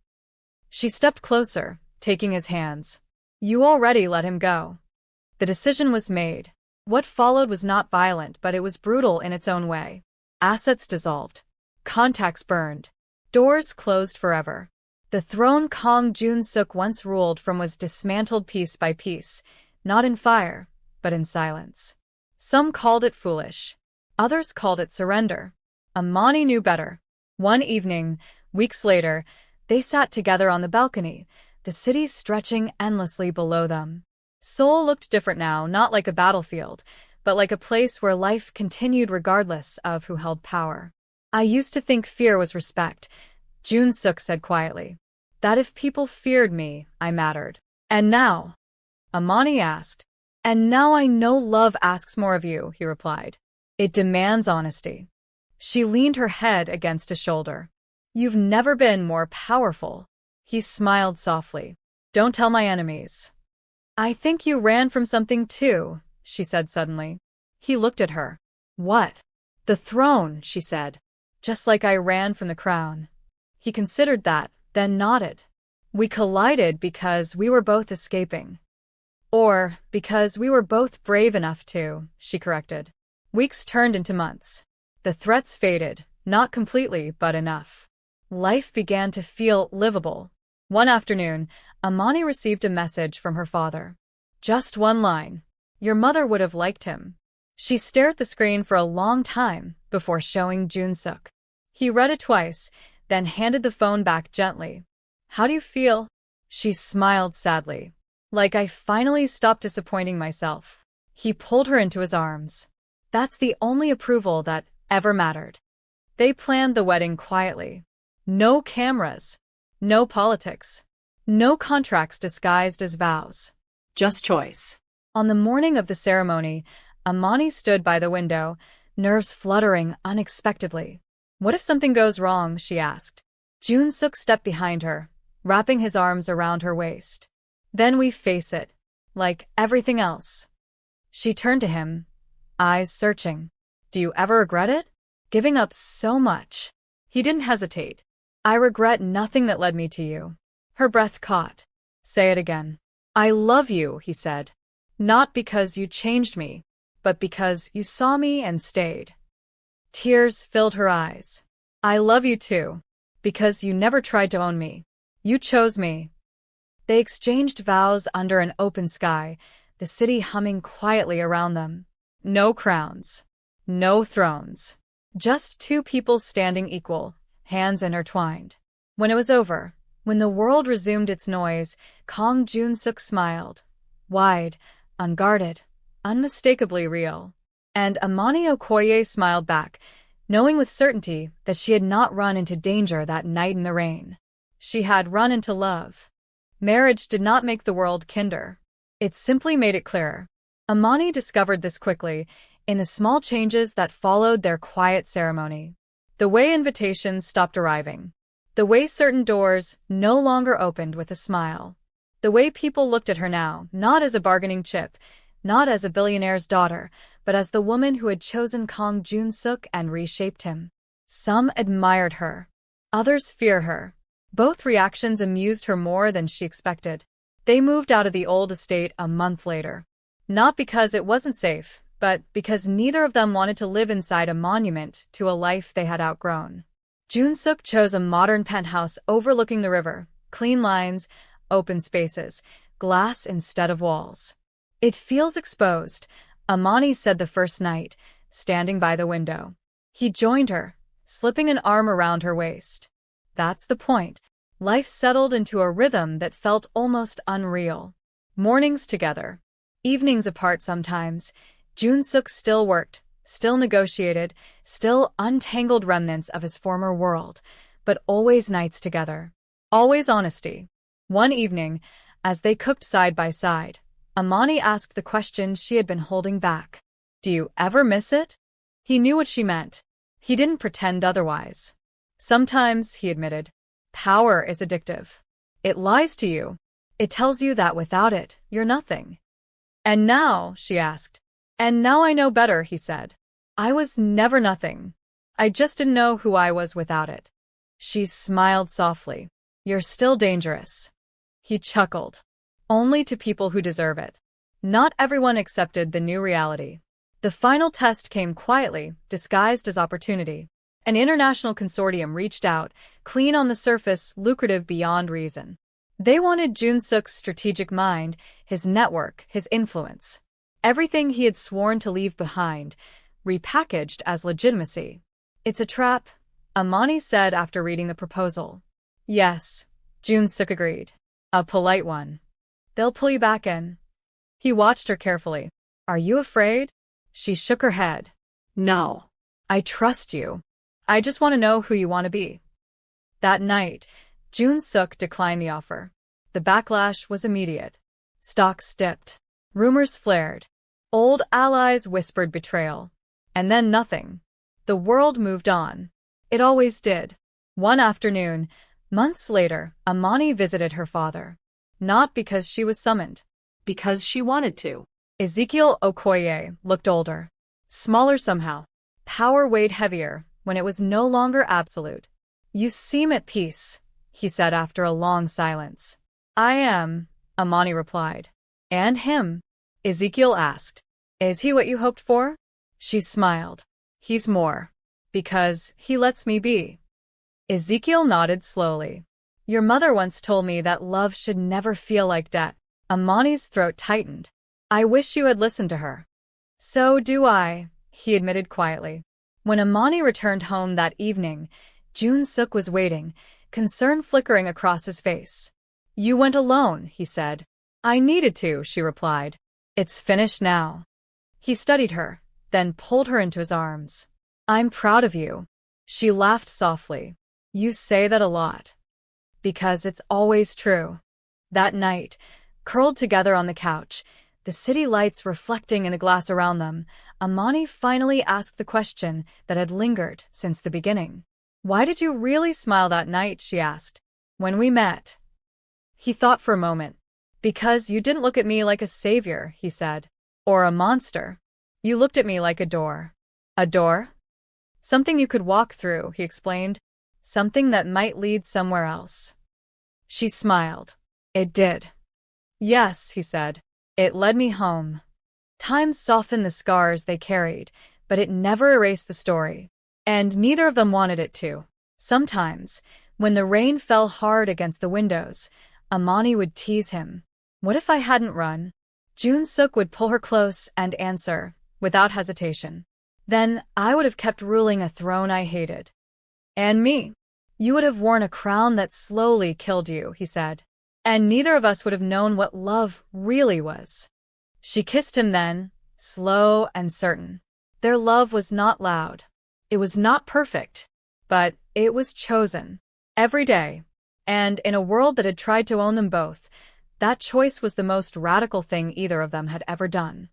She stepped closer, taking his hands. You already let him go. The decision was made. What followed was not violent, but it was brutal in its own way. Assets dissolved. Contacts burned. Doors closed forever. The throne Kang Jun-suk once ruled from was dismantled piece by piece, not in fire, but in silence. Some called it foolish. Others called it surrender. Amani knew better. One evening, weeks later, they sat together on the balcony, the city stretching endlessly below them. Seoul looked different now, not like a battlefield, but like a place where life continued regardless of who held power. I used to think fear was respect, Jun-suk said quietly. That if people feared me, I mattered. And now? Amani asked. And now I know love asks more of you, he replied. It demands honesty. She leaned her head against his shoulder. You've never been more powerful. He smiled softly. Don't tell my enemies. I think you ran from something too, she said suddenly. He looked at her. What? The throne, she said. Just like I ran from the crown. He considered that, then nodded. We collided because we were both escaping. Or because we were both brave enough to, she corrected. Weeks turned into months. The threats faded, not completely, but enough. Life began to feel livable. One afternoon, Amani received a message from her father. Just one line. Your mother would have liked him. She stared at the screen for a long time before showing Jun-suk. He read it twice, then handed the phone back gently. How do you feel? She smiled sadly. Like I finally stopped disappointing myself. He pulled her into his arms. That's the only approval that ever mattered. They planned the wedding quietly. No cameras. No politics. No contracts disguised as vows. Just choice. On the morning of the ceremony, Amani stood by the window, nerves fluttering unexpectedly. What if something goes wrong, she asked. Jun-suk stepped behind her, wrapping his arms around her waist. Then we face it, like everything else. She turned to him, eyes searching. Do you ever regret it? Giving up so much. He didn't hesitate. I regret nothing that led me to you. Her breath caught. Say it again. I love you, he said. Not because you changed me, but because you saw me and stayed. Tears filled her eyes. I love you too, because you never tried to own me. You chose me. They exchanged vows under an open sky, the city humming quietly around them. No crowns. No thrones. Just two people standing equal, hands intertwined. When it was over, when the world resumed its noise, Kang Jun-suk smiled. Wide, unguarded, unmistakably real. And Amani Okoye smiled back, knowing with certainty that she had not run into danger that night in the rain. She had run into love. Marriage did not make the world kinder. It simply made it clearer. Amani discovered this quickly, in the small changes that followed their quiet ceremony. The way invitations stopped arriving. The way certain doors no longer opened with a smile. The way people looked at her now, not as a bargaining chip, not as a billionaire's daughter, but as the woman who had chosen Kang Jun-suk and reshaped him. Some admired her. Others feared her. Both reactions amused her more than she expected. They moved out of the old estate a month later. Not because it wasn't safe, but because neither of them wanted to live inside a monument to a life they had outgrown. Jun-suk chose a modern penthouse overlooking the river, clean lines, open spaces, glass instead of walls. It feels exposed, Amani said the first night, standing by the window. He joined her, slipping an arm around her waist. That's the point. Life settled into a rhythm that felt almost unreal. Mornings together, evenings apart sometimes. Jun-suk still worked, still negotiated, still untangled remnants of his former world, but always nights together. Always honesty. One evening, as they cooked side by side, Amani asked the question she had been holding back. Do you ever miss it? He knew what she meant. He didn't pretend otherwise. Sometimes, he admitted, power is addictive. It lies to you. It tells you that without it, you're nothing. And now, she asked. And now I know better, he said. I was never nothing. I just didn't know who I was without it. She smiled softly. You're still dangerous. He chuckled. Only to people who deserve it. Not everyone accepted the new reality. The final test came quietly, disguised as opportunity. An international consortium reached out, clean on the surface, lucrative beyond reason. They wanted Jun-suk's strategic mind, his network, his influence. Everything he had sworn to leave behind, repackaged as legitimacy. It's a trap, Amani said after reading the proposal. Yes, Jun-suk agreed. A polite one. They'll pull you back in. He watched her carefully. Are you afraid? She shook her head. No. I trust you. I just want to know who you want to be. That night, Jun-suk declined the offer. The backlash was immediate. Stocks dipped. Rumors flared. Old allies whispered betrayal. And then nothing. The world moved on. It always did. One afternoon, months later, Amani visited her father. Not because she was summoned. Because she wanted to. Ezekiel Okoye looked older. Smaller somehow. Power weighed heavier when it was no longer absolute. You seem at peace, he said after a long silence. I am, Amani replied. And him? Ezekiel asked. Is he what you hoped for? She smiled. He's more. Because he lets me be. Ezekiel nodded slowly. Your mother once told me that love should never feel like debt. Amani's throat tightened. I wish you had listened to her. So do I, he admitted quietly. When Amani returned home that evening, Jun-suk was waiting, concern flickering across his face. You went alone, he said. I needed to, she replied. It's finished now. He studied her, then pulled her into his arms. I'm proud of you. She laughed softly. You say that a lot. Because it's always true. That night, curled together on the couch, the city lights reflecting in the glass around them, Amani finally asked the question that had lingered since the beginning. Why did you really smile that night, she asked, when we met? He thought for a moment. Because you didn't look at me like a savior, he said. Or a monster. You looked at me like a door. A door? Something you could walk through, he explained. Something that might lead somewhere else. She smiled. It did. Yes, he said. It led me home. Time softened the scars they carried, but it never erased the story. And neither of them wanted it to. Sometimes, when the rain fell hard against the windows, Amani would tease him. What if I hadn't run? Jun-suk would pull her close and answer, without hesitation. Then I would have kept ruling a throne I hated. And me. You would have worn a crown that slowly killed you, he said. And neither of us would have known what love really was. She kissed him then, slow and certain. Their love was not loud. It was not perfect. But it was chosen. Every day. And in a world that had tried to own them both, that choice was the most radical thing either of them had ever done.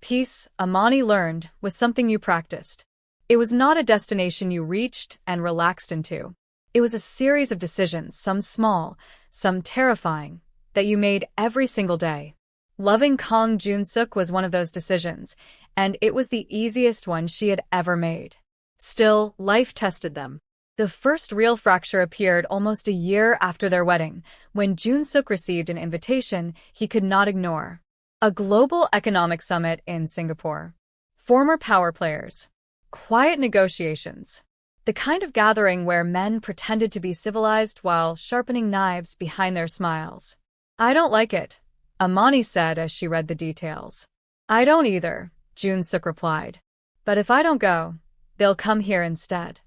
Peace, Amani learned, was something you practiced. It was not a destination you reached and relaxed into. It was a series of decisions, some small, some terrifying, that you made every single day. Loving Kang Jun-suk was one of those decisions, and it was the easiest one she had ever made. Still, life tested them. The first real fracture appeared almost a year after their wedding, when Jun-suk received an invitation he could not ignore. A global economic summit in Singapore. Former power players. Quiet negotiations. The kind of gathering where men pretended to be civilized while sharpening knives behind their smiles. I don't like it, Amani said as she read the details. I don't either, Jun-suk replied. But if I don't go, they'll come here instead.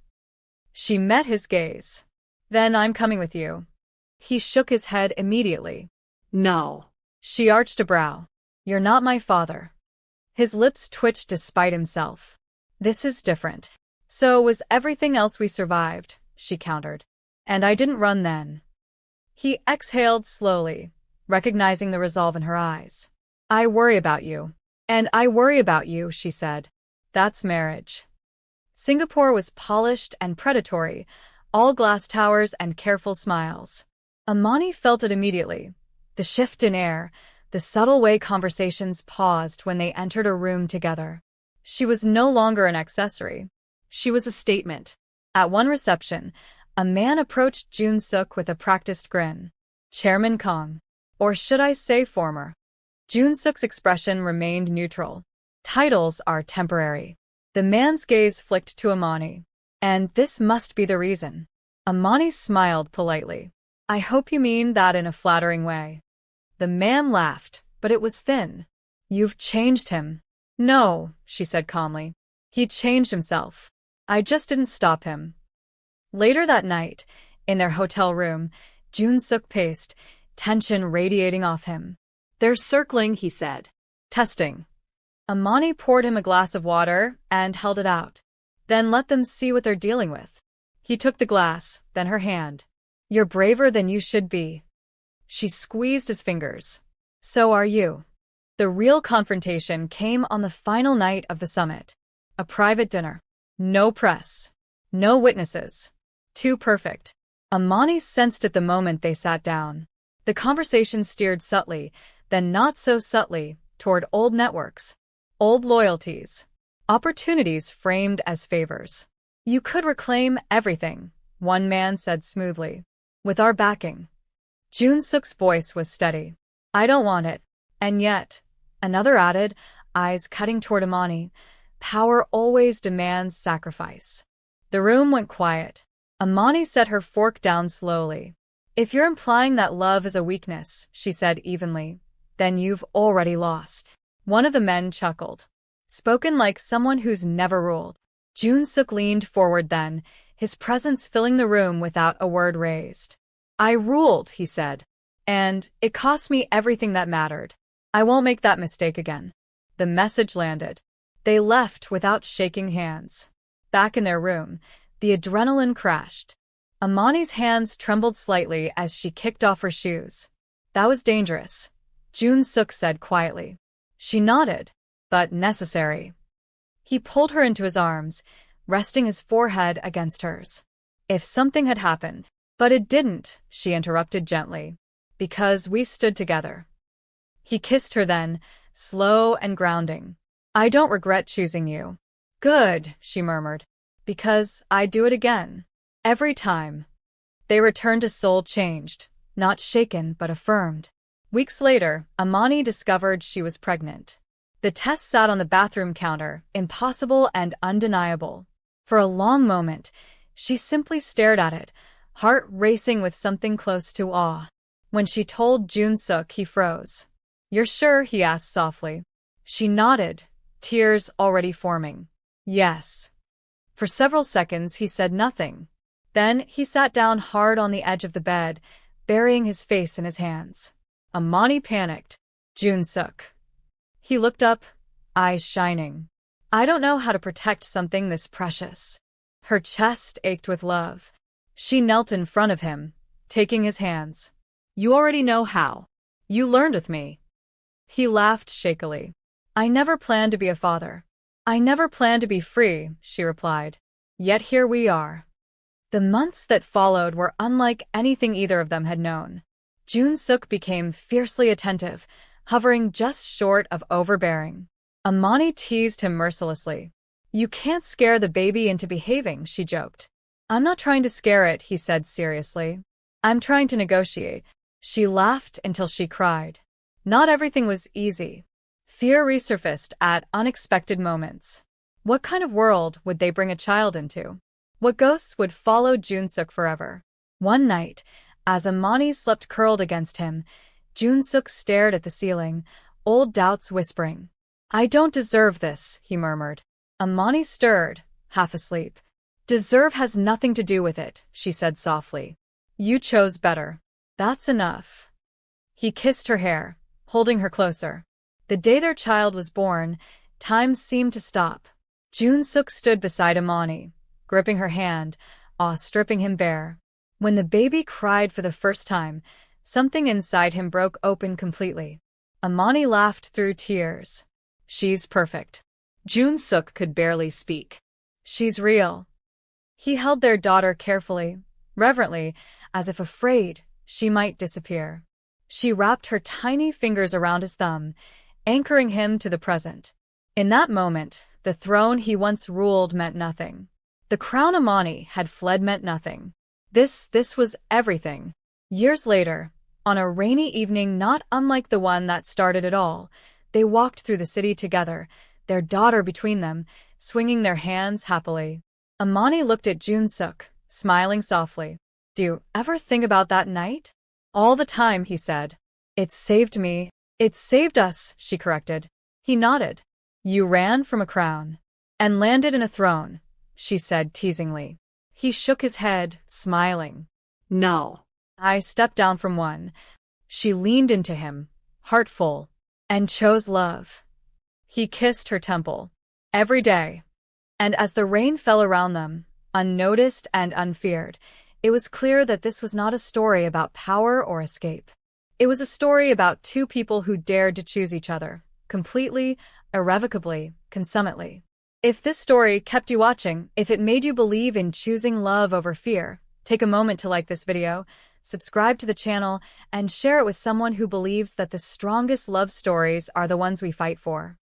She met his gaze. Then I'm coming with you. He shook his head immediately. No. She arched a brow. You're not my father. His lips twitched despite himself. This is different. So was everything else we survived, she countered. And I didn't run then. He exhaled slowly, recognizing the resolve in her eyes. I worry about you. And I worry about you, she said. That's marriage. Singapore was polished and predatory, all glass towers and careful smiles. Amani felt it immediately. The shift in air, the subtle way conversations paused when they entered a room together. She was no longer an accessory. She was a statement. At one reception, a man approached Jun Suk with a practiced grin. Chairman Kong. Or should I say former? Jun Suk's expression remained neutral. Titles are temporary. The man's gaze flicked to Amani. And this must be the reason. Amani smiled politely. I hope you mean that in a flattering way. The man laughed, but it was thin. You've changed him. No, she said calmly. He changed himself. I just didn't stop him. Later that night, in their hotel room, Jun Suk paced, tension radiating off him. They're circling, he said. Testing. Amani poured him a glass of water and held it out. Then let them see what they're dealing with. He took the glass, then her hand. You're braver than you should be. She squeezed his fingers. So are you. The real confrontation came on the final night of the summit. A private dinner. No press. No witnesses. Too perfect. Amani sensed it the moment they sat down. The conversation steered subtly, then not so subtly, toward old networks. Old loyalties. Opportunities framed as favors. You could reclaim everything, one man said smoothly. With our backing. Jun Suk's voice was steady. I don't want it. And yet, another added, eyes cutting toward Amani, power always demands sacrifice. The room went quiet. Amani set her fork down slowly. If you're implying that love is a weakness, she said evenly, then you've already lost. One of the men chuckled. Spoken like someone who's never ruled. Jun Suk leaned forward then, his presence filling the room without a word raised. I ruled, he said. And it cost me everything that mattered. I won't make that mistake again. The message landed. They left without shaking hands. Back in their room, the adrenaline crashed. Amani's hands trembled slightly as she kicked off her shoes. That was dangerous, Jun Suk said quietly. She nodded, but necessary. He pulled her into his arms, resting his forehead against hers. If something had happened, but it didn't, she interrupted gently, because we stood together. He kissed her then, slow and grounding. I don't regret choosing you. Good, she murmured, because I'd do it again. Every time. They returned to Seoul changed, not shaken but affirmed. Weeks later, Amani discovered she was pregnant. The test sat on the bathroom counter, impossible and undeniable. For a long moment, she simply stared at it, heart racing with something close to awe. When she told Jun Suk, he froze. You're sure? He asked softly. She nodded, tears already forming. Yes. For several seconds he said nothing. Then he sat down hard on the edge of the bed, burying his face in his hands. Amani panicked. Jun Suk. He looked up, eyes shining. I don't know how to protect something this precious. Her chest ached with love. She knelt in front of him, taking his hands. You already know how. You learned with me. He laughed shakily. I never planned to be a father. I never planned to be free, she replied. Yet here we are. The months that followed were unlike anything either of them had known. Jun Suk became fiercely attentive, hovering just short of overbearing. Amani teased him mercilessly. You can't scare the baby into behaving, she joked. I'm not trying to scare it, he said seriously. I'm trying to negotiate. She laughed until she cried. Not everything was easy. Fear resurfaced at unexpected moments. What kind of world would they bring a child into? What ghosts would follow Jun Suk forever? One night, as Amani slept curled against him, Jun Suk stared at the ceiling, old doubts whispering. I don't deserve this, he murmured. Amani stirred, half asleep. Deserve has nothing to do with it, she said softly. You chose better. That's enough. He kissed her hair, holding her closer. The day their child was born, time seemed to stop. Jun Suk stood beside Amani, gripping her hand, awe stripping him bare. When the baby cried for the first time, something inside him broke open completely. Amani laughed through tears. She's perfect. Jun-suk could barely speak. She's real. He held their daughter carefully, reverently, as if afraid she might disappear. She wrapped her tiny fingers around his thumb, anchoring him to the present. In that moment, the throne he once ruled meant nothing. The crown Amani had fled meant nothing. This was everything. Years later, on a rainy evening not unlike the one that started it all, they walked through the city together, their daughter between them, swinging their hands happily. Amani looked at Jun-suk, smiling softly. "Do you ever think about that night?" "All the time," he said. "It saved me." "It saved us," she corrected. He nodded. "You ran from a crown and landed in a throne," she said teasingly. He shook his head, smiling. "No. I stepped down from one." She leaned into him, heart full, and chose love. He kissed her temple. Every day. And as the rain fell around them, unnoticed and unfeared, it was clear that this was not a story about power or escape. It was a story about two people who dared to choose each other, completely, irrevocably, consummately. If this story kept you watching, if it made you believe in choosing love over fear, take a moment to like this video, subscribe to the channel, and share it with someone who believes that the strongest love stories are the ones we fight for.